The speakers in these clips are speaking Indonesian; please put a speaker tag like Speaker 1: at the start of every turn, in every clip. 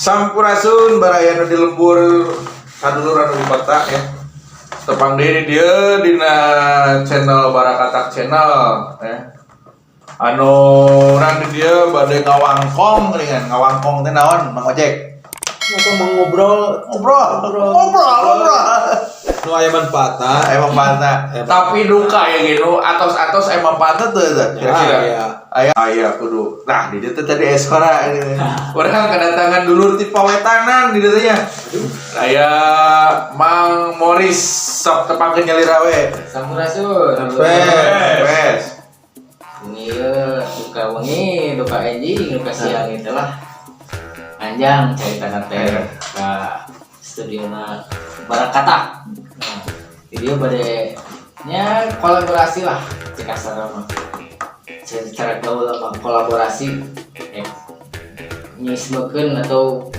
Speaker 1: Sampurasun barayana di lembur kadulur anu di kota ya. Tepang diri dia dina channel Barakatak channel ya. Anu urang di dia bade ngawangkong geuningan. Ngawangkong teh naon Mang Ojek?
Speaker 2: Ngobrol. Nu aya manfaatna,
Speaker 1: Emang pantas. Tapi duka ya gitu. Atos emang pantas tuh. Aya kudu. Nah, di dieu teh tadi eskora ini. Urang kedatangan dulur ti pawetanan di dieu nya. Aya Mang Moris sok tepangkeun nyalira we.
Speaker 3: Sampurasun.
Speaker 1: Wes.
Speaker 3: Wengi duka enjing duka siang itu lah. Panjang cerita teh ka studiona Barakatak. Nah, video bade nya kolaborasi lah cek asal mah. Secara gaul apa kolaborasi nyismekeun atau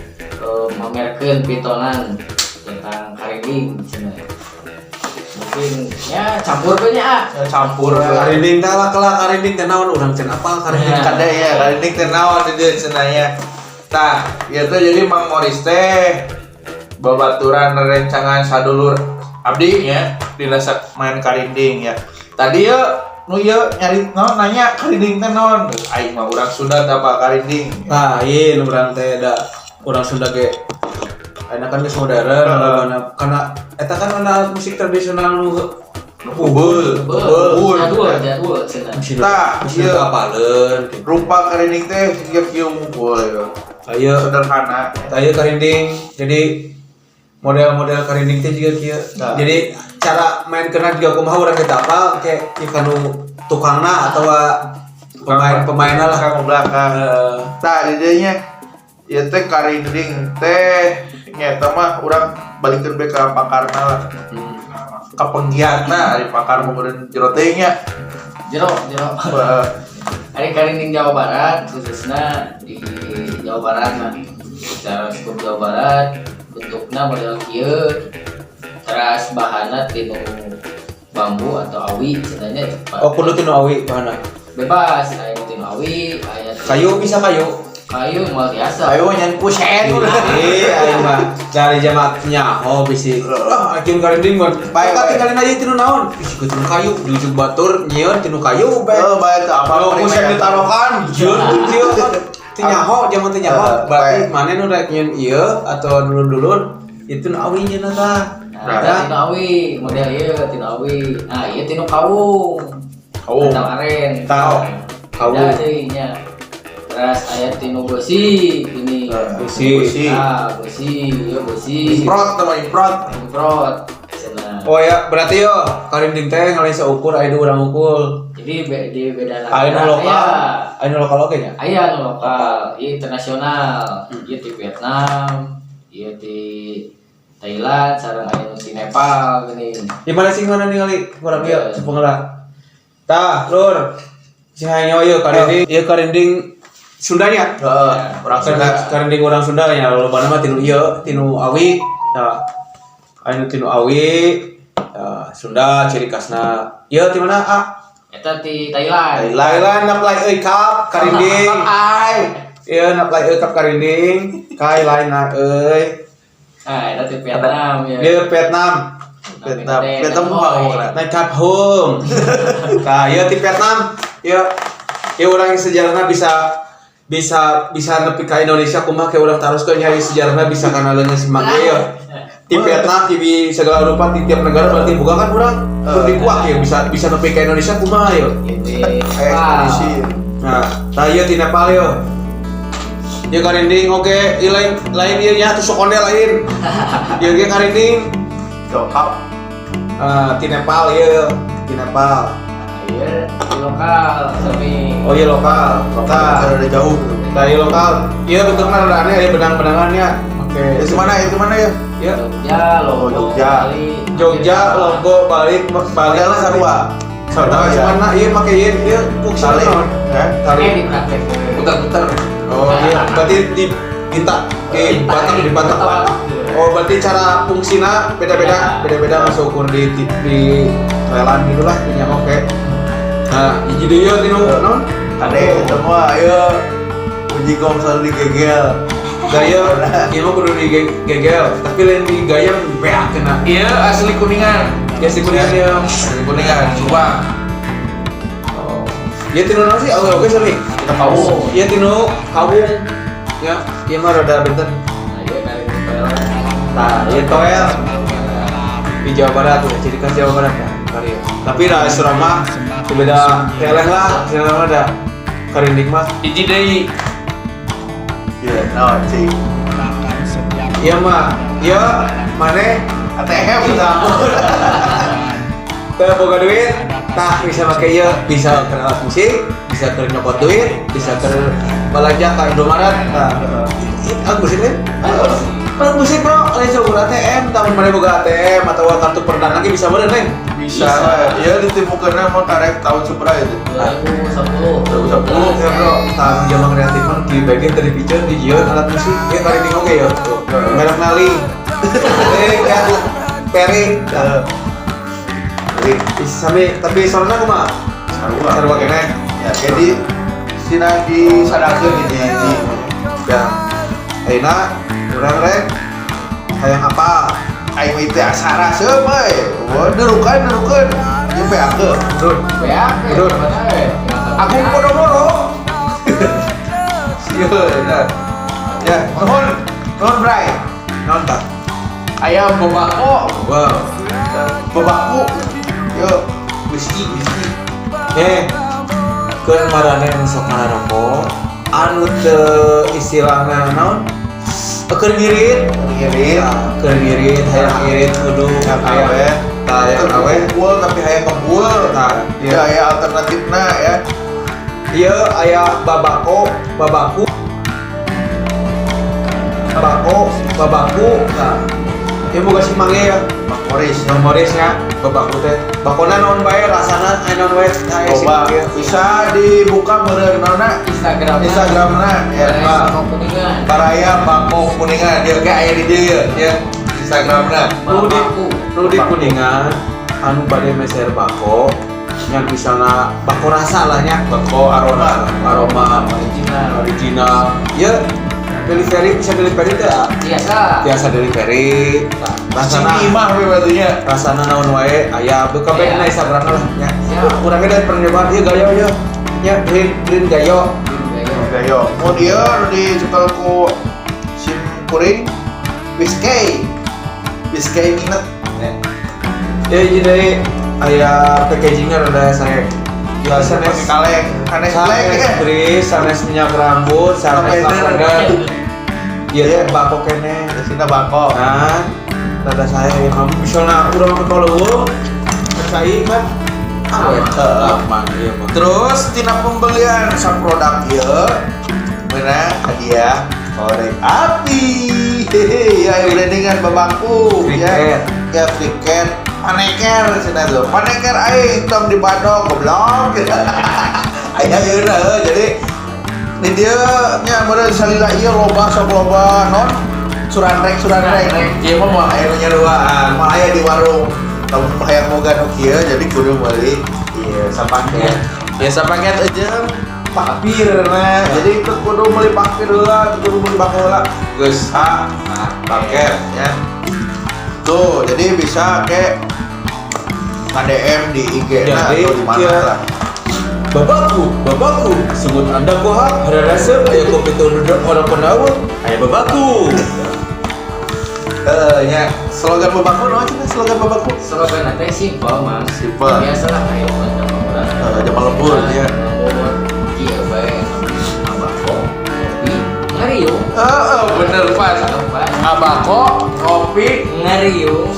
Speaker 3: mamerkeun pitonan tentang karinding cenah. Mungkin ya campurkeun nya
Speaker 1: Campur
Speaker 2: karinding teh lah karinding teh naon urang cenah apal karinding
Speaker 1: kada ya karinding teh naon di dieu cenah ya. Tah, ieu teh jadi Mang Moris teh babaturan rencangan sadulur abdi nya dina main karinding ya. Tadi ya nu ieu nyari naon nanya karinding teh naon? Aing mah urang Sunda teh apa karinding.
Speaker 2: nah ieu urang teh da urang Sunda ge ayeuna kan geus modern karena eta kan ada musik tradisional nu
Speaker 1: Ubul.
Speaker 3: jadul cenah.
Speaker 1: Tah,
Speaker 2: ieu
Speaker 1: ieu
Speaker 2: apaleun
Speaker 1: rupa karinding teh kieu mukul ya.
Speaker 2: aya
Speaker 1: Sederhana.
Speaker 2: aya karinding jadi model-model karinding teh juga kieu
Speaker 1: Nah.
Speaker 2: jadi cara main kena juga kumaha urang kita apa kayak kanu tukangna atau pemainna lah
Speaker 1: Kang belakang. Tah di dieu nya ieu teh karinding teh nyata mah urang balikeun bae ka pakarna lah. Ka penggiatna ari pakar kemudian jero teh nya.
Speaker 3: Jero. Hari karinding Jawa Barat khususnya di Jawa Barat mah. Secara skup Jawa Barat bentuknya model kieu. Teras bahanna tinu bambu atau awi sebenarnya.
Speaker 2: oh kudu tinu awi bahanna
Speaker 3: Bebas, aya tinu awi, aya
Speaker 2: kayu bisa kayu
Speaker 3: mah biasa.
Speaker 1: Ayo nyan puset.
Speaker 2: ayo mah dari jamak nyaho bisi akin karinding mah bae ka tinggalin aja tinu naon bisi ku tinu kayu di ujung batur nyieun tinu kayu bae
Speaker 1: Bae teh apa
Speaker 2: kalau pusat ditarokan jeung kieu teu nyaho jaman teu nyaho berarti maneh nu rek nyieun ieu atau dulur-dulur itu nu awi nyeuna tah
Speaker 3: Nah, tinu awi, model ieu tinu awi. Nah, ieu tinu kawung.
Speaker 1: Kawung.
Speaker 3: Tinu aren.
Speaker 2: Tau. Kawung.
Speaker 3: Da deui nya. Terus aya tinu besi ini.
Speaker 2: besi
Speaker 3: Besi, ieu besi.
Speaker 1: Improt sama improt.
Speaker 3: Improt. Cenah.
Speaker 2: oh ya berarti yo karinding teh ngalain seukur aya urang ukul
Speaker 3: Jadi di beda
Speaker 2: aya nu lokal aya nu lokal oge nya
Speaker 3: Aya nu lokal, ieu internasional. Ieu di Vietnam, ieu di Thailand, sareng aya nu di Nepal geuning.
Speaker 2: di mana sih mana ningali urang ieu sepengeula tah lur si hanyo ieu karinding ieu karinding Sundanya
Speaker 1: Urang Sunda.
Speaker 2: karinding urang Sunda nya lobana mah tinu ieu tinu awi tah aya nu tinu awi Sunda ciri khasna ieu ti mana
Speaker 3: Eta di Thailand.
Speaker 2: Thailand naplai euy kap karinding
Speaker 1: Ai.
Speaker 2: ieu naplai euy kap karinding kai lain na euy
Speaker 3: Nah, eta di Vietnam ya.
Speaker 2: ieu Vietnam
Speaker 1: Vietnam mau ora.
Speaker 2: naik kap home tah ieu ti Vietnam ieu urang sejarahna bisa nepi ka Indonesia kumaha ke urang taroskeun nya sejarahna bisa kana leungeun simangge ieu di Vietnam di segala rupa di tiap negara berarti buka kan urang kudu dikuak ya bisa nepi ka Indonesia kumaha ieu
Speaker 3: Ini
Speaker 1: Ekspedisi.
Speaker 2: nah tah ieu ti Nepal ieu ieu karinding oke ieu lain ieu nya tusuk onde lain ieu ge karinding
Speaker 1: Jokap.
Speaker 2: ti Nepal ieu ti Nepal
Speaker 3: Iya, di lokal tapi
Speaker 2: oh iya lokal tah
Speaker 1: Ada jauh.
Speaker 2: dari lokal iya bentuknya rada aneh aya benang-benangannya oke
Speaker 1: Itu mana ya?
Speaker 2: ya
Speaker 3: Jogja, Lombok,
Speaker 1: Jogja.
Speaker 3: Bali.
Speaker 2: Jogja, Lombok, Bali
Speaker 1: Padahal sarua.
Speaker 2: Sarua
Speaker 1: ya.
Speaker 2: mana ieu make ieu fungsinya
Speaker 1: Tali.
Speaker 2: naon?
Speaker 3: Oke, di praktek.
Speaker 1: Putar-putar.
Speaker 2: Oh iya, berarti di batang. Oh berarti cara fungsinya beda-beda masuk ukur di Thailand gitulah punya oke. Nah, jadi ieu tinu naon?
Speaker 1: Kade semua ayo uji komsel digegel.
Speaker 2: Gaya ieu mah kudu digegel, tapi lain di gaya beak kena.
Speaker 1: Iya asli Kuningan.
Speaker 2: Ya si kuningan ieu.
Speaker 1: Asli Kuningan, Subang.
Speaker 2: Oh. Ieu tinu naon sih? Oke sorry.
Speaker 3: Kita kau.
Speaker 2: Ieu tinu Kawung. Ya, ieu mah rada benten.
Speaker 3: Ayo dari Toel.
Speaker 2: Tah, ieu Toel di Jawa Barat tuh, jadi khas Jawa Barat kan. Kari. Tapi da Surama beda keleh lah, sinana ada karinding mah.
Speaker 1: Hiji deui. Iya, naon sih?
Speaker 2: Iya mah, iya maneh
Speaker 1: ATM udah.
Speaker 2: teu boga duit, tah bisa make ieu, bisa ke alat musik, bisa ke nyokot duit, bisa ke belanja ka Indomaret. Nah, alat musik kan? Alat musik bro, lain coba ATM, tahun mana boga ATM atau kartu perdana lagi bisa bener neng?
Speaker 1: Bisa. Iya ditimukeunna mau tarek tahun sabaraha itu?
Speaker 3: 2010.
Speaker 1: 2010
Speaker 2: Ya bro, tahun zaman kreatif kan di bagian dari picture di jieun alat musik, ya karinding oge ya. Merek nali. Kan Peri. Sampai tapi soalnya aku mah sarua keneh.
Speaker 1: Ya, jadi sinang disadakeun gitu ya.
Speaker 2: Dan ayeuna urang rek hayang apa?
Speaker 1: Aing mah teh asara seueur we. Wah, derukan. Ieu beakeun.
Speaker 2: Dun.
Speaker 3: Beak.
Speaker 2: Dun.
Speaker 1: Aku podo-podo. Sieun. Ya, nuhun Bray.
Speaker 2: Naon tah?
Speaker 1: Ayam bobako,
Speaker 2: Wow.
Speaker 1: bobaku. Yo,
Speaker 2: Whisky. Keur marane sok ngaroko anu teu istilahna naon? Keur ngirit.
Speaker 1: ngirit.
Speaker 2: Keur ngirit, hayang ngirit kudu
Speaker 1: Awet.
Speaker 2: hayang awet.
Speaker 1: Kebul tapi hayang kebul.
Speaker 2: Nah,
Speaker 1: Ya, aya alternatifna ya.
Speaker 2: Ieu aya babaku. Babaku. Nah, ieu boga si mangge ya.
Speaker 1: Moris.
Speaker 2: Nomorisnya babaku teh. Bakona naon bae rasana aya naon wae aya si
Speaker 1: Coba
Speaker 2: mangge.
Speaker 1: bisa dibuka meureun naonna Instagramna ya Pak.
Speaker 3: Kuningan.
Speaker 1: Baraya Bako Kuningan dia ge aya di dieu ya Instagramna.
Speaker 2: Nu di Kuningan anu bade meser bako yang misalnya bako rasa lah nya bako aroma original ya delivery bisa delivery teh biasa delivery rasana
Speaker 1: Sini mah we batunya.
Speaker 2: rasana naon wae aya kabeh
Speaker 3: Aya.
Speaker 2: na Instagram lah nya
Speaker 3: Siap.
Speaker 2: urang ge dari pernyobaan ieu gayo ieu nya green gayo
Speaker 1: Gayo. Mau dia dicekel ku sim kuring Whiskey minat.
Speaker 2: jadi aya packagingnya rada saya biasa
Speaker 1: Pakai kaleng, sanes black ya.
Speaker 2: Sanes, sanes minyak rambut, sanes
Speaker 1: Lavender.
Speaker 2: lavender. Iya teh bako kene.
Speaker 1: Sina Bako.
Speaker 2: Nah, rada saya yang kamu misalnya urang ke kalau saing kan awet aman ieu mah.
Speaker 1: Terus tina pembelian saproduk ieu meunang hadiah korek api. Hehe, ya brandingan babangku ya. Ya tiket paneker cenah tuh. Paneker aing tong di Badog goblok. Aya yeuna jadi di dieu nya meureun salila ieu loba sok loba non suranrek. Ieu mah moal aya nu nyaruaan, moal aya di warung. Lamun hayang boga nu kieu jadi kudu meuli ieu sapaket. Ya sapaket aja pakpir nah. Jadi itu kudu meuli pakpir heula, kudu meuli baheula. Geus paket ya. Tuh, jadi bisa ke DM di IG nah,
Speaker 2: Jadi,
Speaker 1: atau di mana
Speaker 2: iya.
Speaker 1: lah.
Speaker 2: Bapakku, sebut anda kuat, ada rasa kayak kopi turun orang penawar, ayah bapakku.
Speaker 1: Ya, slogan babakku no aja slogan babakku.
Speaker 3: Slogan nanti simpel mas.
Speaker 1: Simpel.
Speaker 3: Biasalah ayo baca orang.
Speaker 1: Jaman lembur ya.
Speaker 3: Iya baik. Abako, kopi, ngariung.
Speaker 1: Bener pas. Abako, kopi,
Speaker 3: Ngariung.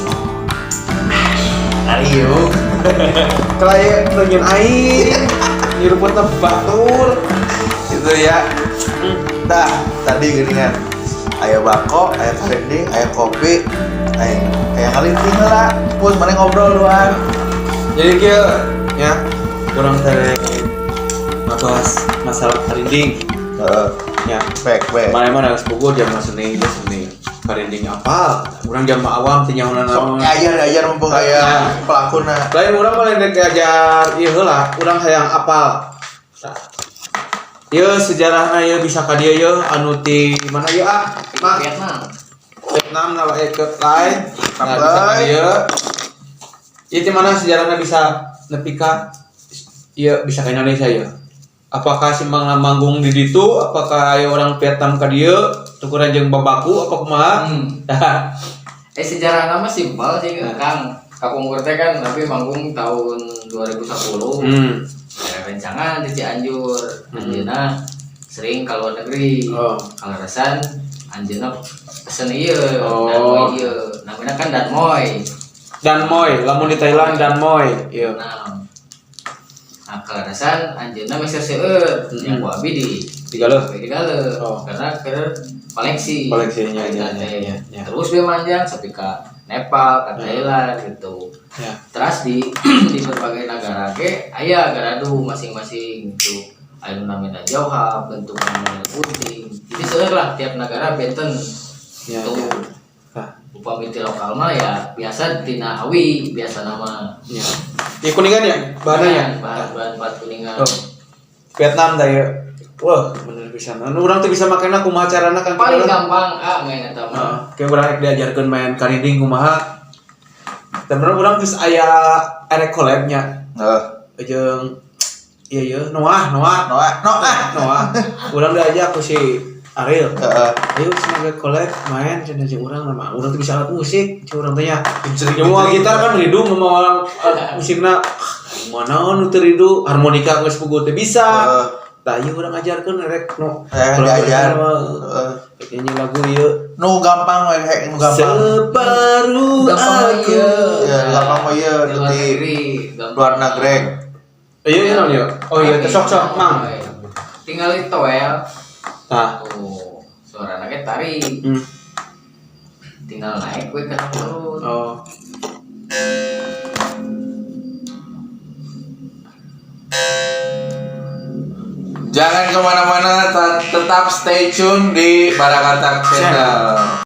Speaker 1: ngariung.
Speaker 2: Kayak pengen air, nyeruput batur.
Speaker 1: Itu ya. Dah, tadi geuningan. Aya bako, aya karinding, aya kopi, aya ngalinting lah. Pus mana ngobrol doang.
Speaker 2: Jadi kia, ya, kurang dari ngebahas masalah karinding. Ya,
Speaker 1: Baik.
Speaker 2: mana harus pukul jam seni itu seni. Karinding apa? Kurang jam awam tinyahunan
Speaker 1: Sok
Speaker 2: naon.
Speaker 1: ajar mumpung aya pelakuna.
Speaker 2: Lain orang paling diajar ieu heula, urang hayang apal. Nah, Ieu sejarahna ieu bisa ka dieu ieu anu ti mana ieu Mak?
Speaker 3: Vietnam.
Speaker 2: Vietnam na ke lain. Nah, bisa ka dieu. Ieu ti mana sejarahna bisa nepi ka ieu bisa ka Indonesia ieu. Apakah si manggung di ditu? Apakah aya orang Vietnam ka dieu tukuran jeung babaku apa kumaha?
Speaker 3: Sejarah nama simpel sih Kang. Kapungkur teh kan tapi manggung tahun 2010. Ada rencangan di Cianjur. Anjeunna sering ka luar negeri. Kalaresan anjeunna pesen ieu, Danmoy ieu. Namanya kan Danmoy.
Speaker 2: Danmoy, lamun di Thailand Danmoy. Ieu.
Speaker 3: Nah, kalaresan anjeunna meh seueur yang ku abi di
Speaker 2: Digaleuk.
Speaker 3: Karena koleksi.
Speaker 2: Koleksinya
Speaker 3: ya. Terus dia manjang sampai ke Nepal, ke Thailand gitu.
Speaker 2: Ya.
Speaker 3: Terus di berbagai negara ke aya garadu masing-masing gitu. Aya namanya jauhab, bentuk namanya putih. Jadi seueur lah tiap negara benten.
Speaker 2: Ya.
Speaker 3: Tuh. Upami ti lokal mah ya biasa tina awi, biasa nama.
Speaker 2: Ya. Di Kuningan ya? Bahannya.
Speaker 3: Bahan kuningan.
Speaker 2: Vietnam da ya. Wah, bener pisan. Anu urang teh bisa makena kumaha carana kan
Speaker 3: Paling gampang main eta mah.
Speaker 2: Kayak urang rek diajarkeun main karinding kumaha. Teh bener urang geus aya erek collab nya. Jeung ieu Noah. Urang diajak ku si Ariel. Ayo semoga collab main cenah jeung urang mah. Urang teh bisa alat musik, ceu urang teh nya. Jeung gitar kan ridu mamawa musikna. Mana nu teu ridu harmonika geus puguh teh bisa. Tah ieu urang ajarkeun rek nu
Speaker 1: diajar.
Speaker 2: Nyanyi lagu ieu.
Speaker 1: Nu gampang we nu gampang.
Speaker 2: Separuh aku.
Speaker 1: Ya, gampang mah ieu di luar negeri.
Speaker 2: Ieu naon ieu? Oh iya teh sok Mang.
Speaker 3: Tinggal di toel.
Speaker 2: Tah.
Speaker 3: Tuh, suarana ge tari. Tinggal naik we ke turun.
Speaker 2: Oh.
Speaker 1: Jangan kemana-mana, tetap stay tune di Barakatak Channel.